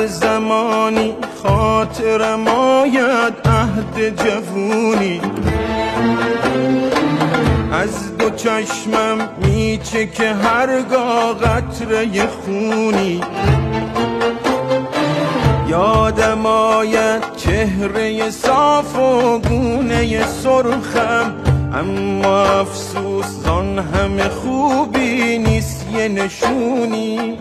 هر زمانی خاطرم آید عهد جوونی، از دو چشمم میچکه هرگاه قطره خونی. یادم آید چهره صاف و گونه سرخم، اما افسوس زان همه خوبی نیست یه نشونی.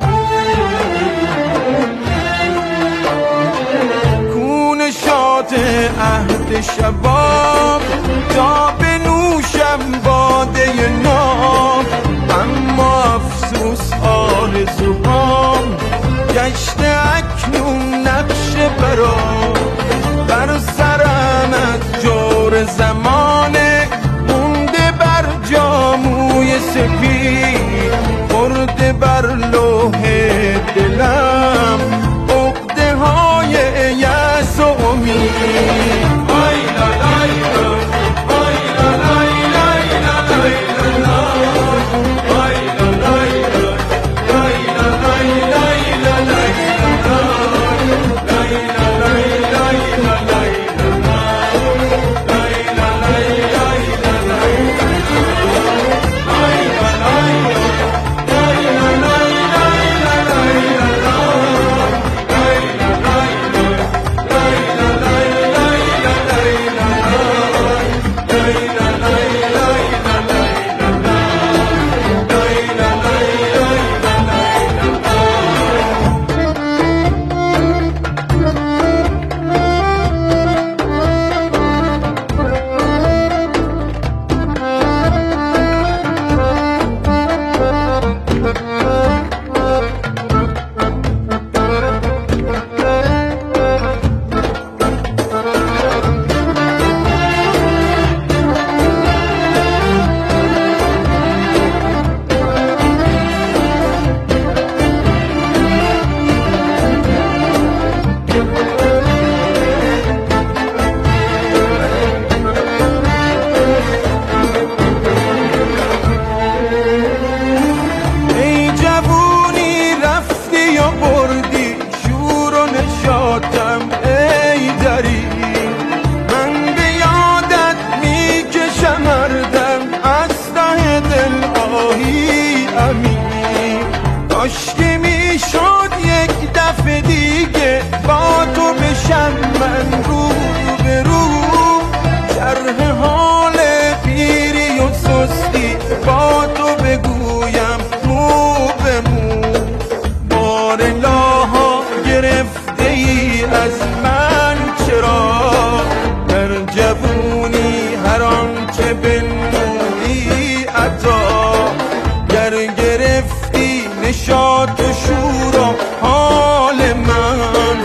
کون شات عهد شباب تا بنوشم باده ناب، اما افسوس آرزوهام گشته اکنون نقش برام. بر سرم از جور زمانه مونده بر جاموی سپید، برده بر لوح دلم عقده های یأس و امید. ای دری من به یادت میکشم هردم از ته دل آهی امین. کاش که میشد یک دفعه دیگه با تو بشم من رو به رو، شرح حال پیری و سستی با تو بگویم مو به مو. بار لاها گرفته ای از من چرا، در جوونی هر آنچه بنمودی عطا. گر گرفتی نشاط و شور و حال من،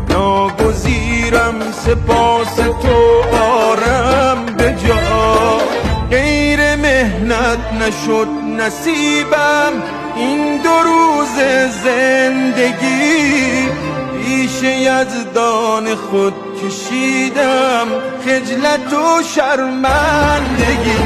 ناگزیرم سپاس تو آرم به جا. غیر مهنت نشد نصیبم این 2 روز زندگی، پیش یزدان خود کشیدم خجلت و شرمندگی.